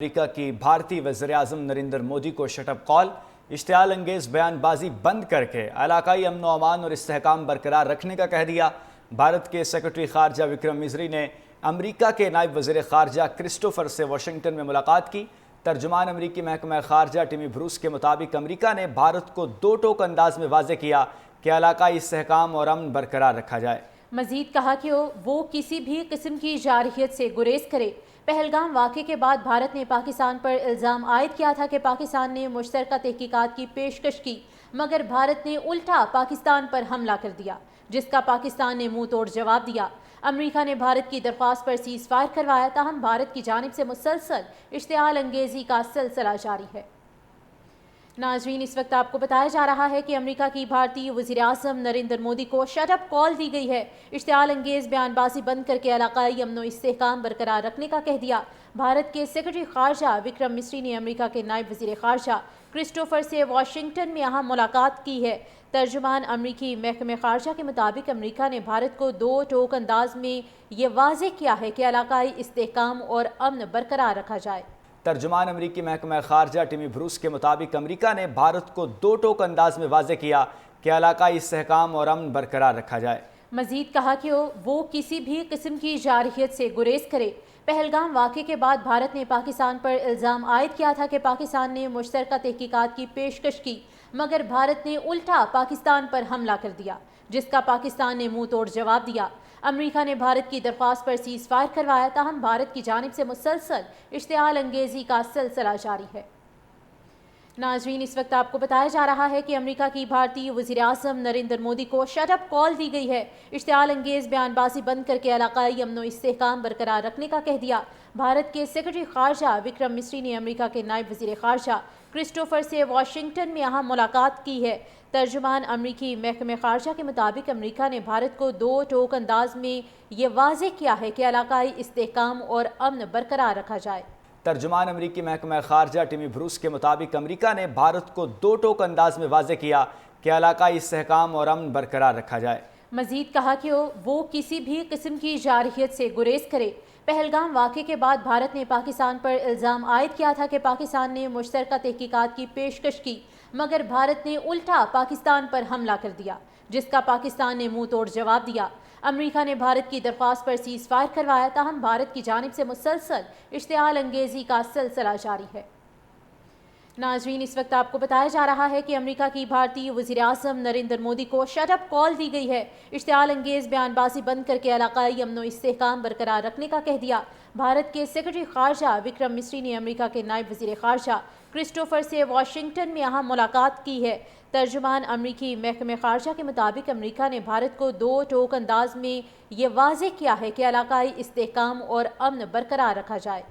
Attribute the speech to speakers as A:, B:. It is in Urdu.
A: امریکہ کی بھارتی وزیراعظم نریندر مودی کو شٹ اپ کال، اشتعال انگیز بیان بازی بند کر کے علاقائی امن و امان اور استحکام برقرار رکھنے کا کہہ دیا۔ بھارت کے سیکرٹری خارجہ وکرم مسری نے امریکہ کے نائب وزیر خارجہ کرسٹوفر سے واشنگٹن میں ملاقات کی۔ ترجمان امریکی محکمہ خارجہ ٹیمی بروس کے مطابق امریکہ نے بھارت کو دو ٹوک انداز میں واضح کیا کہ علاقائی استحکام اور امن برقرار رکھا جائے۔
B: مزید کہا کہ وہ کسی بھی قسم کی جارحیت سے گریز کرے۔ پہلگام واقعے کے بعد بھارت نے پاکستان پر الزام عائد کیا تھا کہ پاکستان نے مشترکہ تحقیقات کی پیشکش کی، مگر بھارت نے الٹا پاکستان پر حملہ کر دیا، جس کا پاکستان نے منہ توڑ جواب دیا۔ امریکہ نے بھارت کی درخواست پر سیز فائر کروایا، تاہم بھارت کی جانب سے مسلسل اشتعال انگیزی کا سلسلہ جاری ہے۔ ناظرین، اس وقت آپ کو بتایا جا رہا ہے کہ امریکہ کی بھارتی وزیراعظم نریندر مودی کو شٹ اپ کال دی گئی ہے۔ اشتعال انگیز بیان بازی بند کر کے علاقائی امن و استحکام برقرار رکھنے کا کہہ دیا۔ بھارت کے سیکرٹری خارجہ وکرم مسری نے امریکہ کے نائب وزیر خارجہ کرسٹوفر سے واشنگٹن میں اہم ملاقات کی ہے۔ ترجمان امریکی محکمہ خارجہ کے مطابق امریکہ نے بھارت کو دو ٹوک انداز میں یہ واضح کیا ہے کہ علاقائی استحکام اور امن برقرار رکھا جائے۔
A: ترجمان امریکی محکمہ خارجہ ٹیمی بروس کے مطابق امریکہ نے بھارت کو دو ٹوک انداز میں واضح کیا کہ علاقائی استحکام اور امن برقرار رکھا جائے۔
B: مزید کہا کہ وہ کسی بھی قسم کی جارحیت سے گریز کرے۔ پہلگام واقعے کے بعد بھارت نے پاکستان پر الزام عائد کیا تھا کہ پاکستان نے مشترکہ تحقیقات کی پیشکش کی، مگر بھارت نے الٹا پاکستان پر حملہ کر دیا، جس کا پاکستان نے منہ توڑ جواب دیا۔ امریکہ نے بھارت کی درخواست پر سیز فائر کروایا، تاہم بھارت کی جانب سے مسلسل اشتعال انگیزی کا سلسلہ جاری ہے۔ ناظرین، اس وقت آپ کو بتایا جا رہا ہے کہ امریکہ کی بھارتی وزیراعظم نریندر مودی کو شٹ اپ کال دی گئی ہے۔ اشتعال انگیز بیان بازی بند کر کے علاقائی امن و استحکام برقرار رکھنے کا کہہ دیا۔ بھارت کے سیکرٹری خارجہ وکرم مسری نے امریکہ کے نائب وزیر خارجہ کرسٹوفر سے واشنگٹن میں اہم ملاقات کی ہے۔ ترجمان امریکی محکمہ خارجہ کے مطابق امریکہ نے بھارت کو دو ٹوک انداز میں یہ واضح کیا ہے کہ علاقائی استحکام اور امن برقرار رکھا جائے۔
A: ترجمان امریکی محکمہ خارجہ ٹیمی بروس کے مطابق امریکہ نے بھارت کو دو ٹوک انداز میں واضح کیا کہ علاقائی استحکام اور امن برقرار رکھا جائے۔
B: مزید کہا کہ وہ کسی بھی قسم کی جارحیت سے گریز کرے۔ پہلگام واقعے کے بعد بھارت نے پاکستان پر الزام عائد کیا تھا کہ پاکستان نے مشترکہ تحقیقات کی پیشکش کی، مگر بھارت نے الٹا پاکستان پر حملہ کر دیا، جس کا پاکستان نے منہ توڑ جواب دیا۔ امریکہ نے بھارت کی درخواست پر سیز فائر کروایا، تاہم بھارت کی جانب سے مسلسل اشتعال انگیزی کا سلسلہ جاری ہے۔ ناظرین، اس وقت آپ کو بتایا جا رہا ہے کہ امریکہ کی بھارتی وزیراعظم نریندر مودی کو شٹ اپ کال دی گئی ہے۔ اشتعال انگیز بیان بازی بند کر کے علاقائی امن و استحکام برقرار رکھنے کا کہہ دیا۔ بھارت کے سیکرٹری خارجہ وکرم مسری نے امریکہ کے نائب وزیر خارجہ کرسٹوفر سے واشنگٹن میں اہم ملاقات کی ہے۔ ترجمان امریکی محکمہ خارجہ کے مطابق امریکہ نے بھارت کو دو ٹوک انداز میں یہ واضح کیا ہے کہ علاقائی استحکام اور امن برقرار رکھا جائے۔